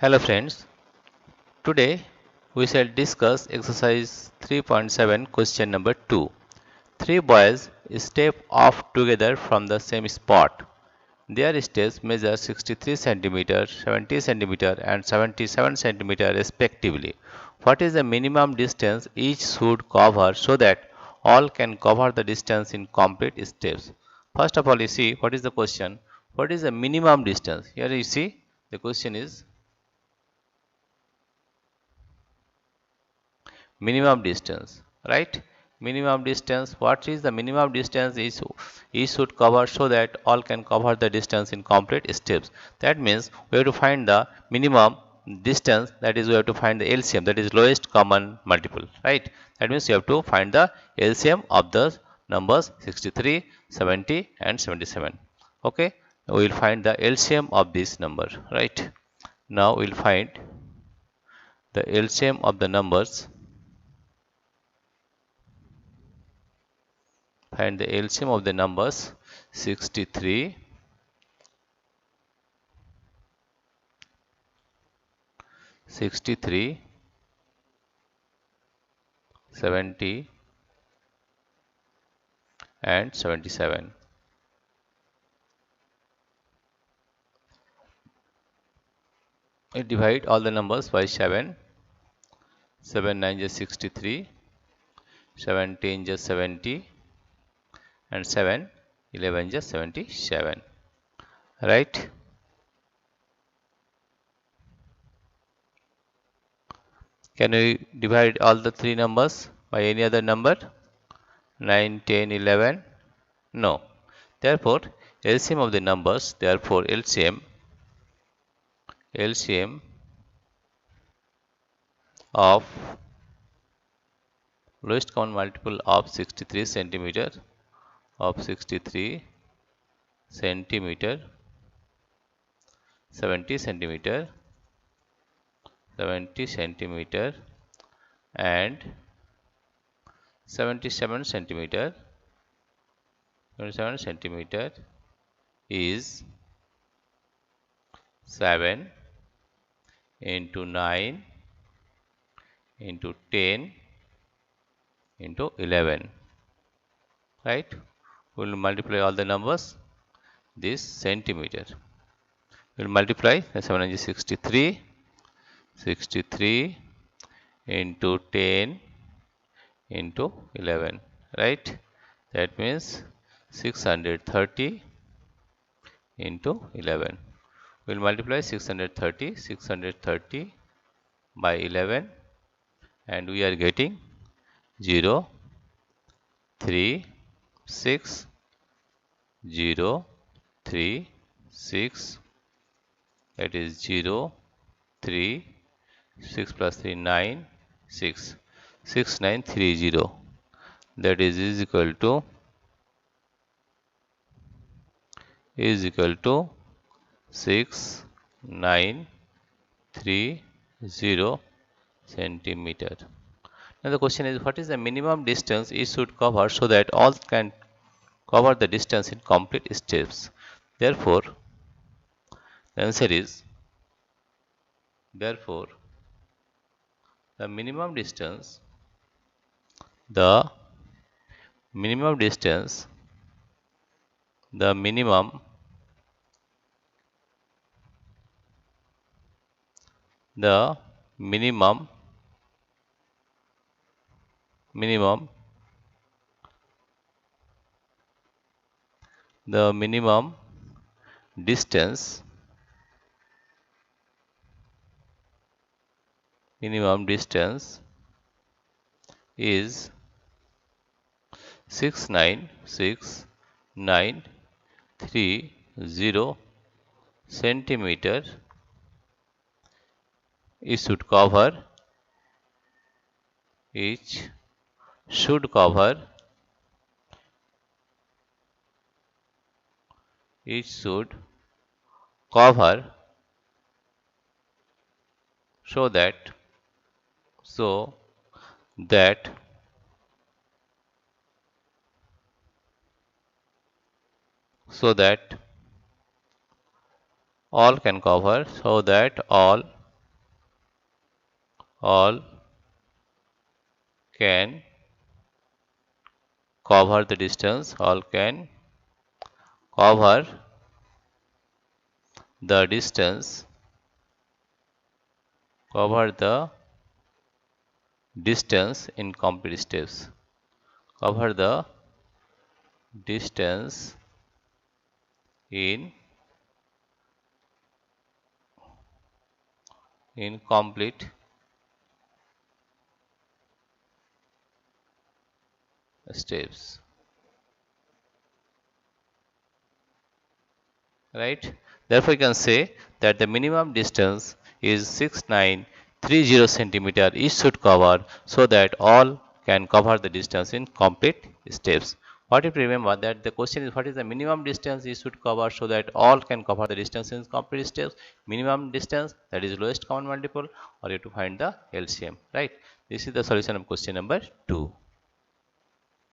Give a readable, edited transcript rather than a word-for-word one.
Hello friends, today we shall discuss exercise 3.7 question number 2. Three boys step off together from the same spot. Their steps measure 63 cm, 70 cm and 77 cm respectively. What is the minimum distance each should cover so that all can cover the distance in complete steps? First of all, you see what is the question? What is the minimum distance? Here you see the question is minimum distance, right? Minimum distance, what is the minimum distance is should cover so that all can cover the distance in complete steps. That means we have to find the minimum distance, that is we have to find the LCM, that is lowest common multiple, right? That means you have to find the LCM of the numbers 63, 70 and 77. Okay, we will find the LCM of this number, right? Now we will find the LCM of the numbers. Find the LCM of the numbers 63, 63, 70 and 77. We divide all the numbers by 7. 7 9 is 63, 17 is 70 and 7 11 is 77, right? Can we divide all the three numbers by any other number? 9 10 11? No. Therefore LCM of the numbers, therefore LCM of lowest common multiple of 63 centimeter, of 63 centimeter, 70 centimeter, 70 centimeter and 77 centimeter, 77 centimeter is 7 into 9 into 10 into 11, right? We will multiply all the numbers this centimeter. We will multiply 7 is 63, 63 into 10 into 11, right? That means 630 into 11. We will multiply 630 by 11 and we are getting 0 3 6 0 3 6, that is 0 3 6 plus 3 9 6 6930, that is equal to 6930 centimeter. Now the question is, what is the minimum distance it should cover so that all can cover the distance in complete steps? Therefore, the answer is, therefore the minimum distance, the minimum distance, the minimum, the minimum, minimum, the minimum distance, minimum distance is 69690 centimeter. It should cover, each should cover, each should cover so that, so that so that all can cover, so that all all can cover the distance, all can cover the distance, cover the distance in complete steps, cover the distance in complete steps, right? Therefore, you can say that the minimum distance is 6930 centimeter each should cover so that all can cover the distance in complete steps. What if you remember that the question is what is the minimum distance each should cover so that all can cover the distance in complete steps? Minimum distance, that is lowest common multiple, or you have to find the LCM, right? This is the solution of question number 2.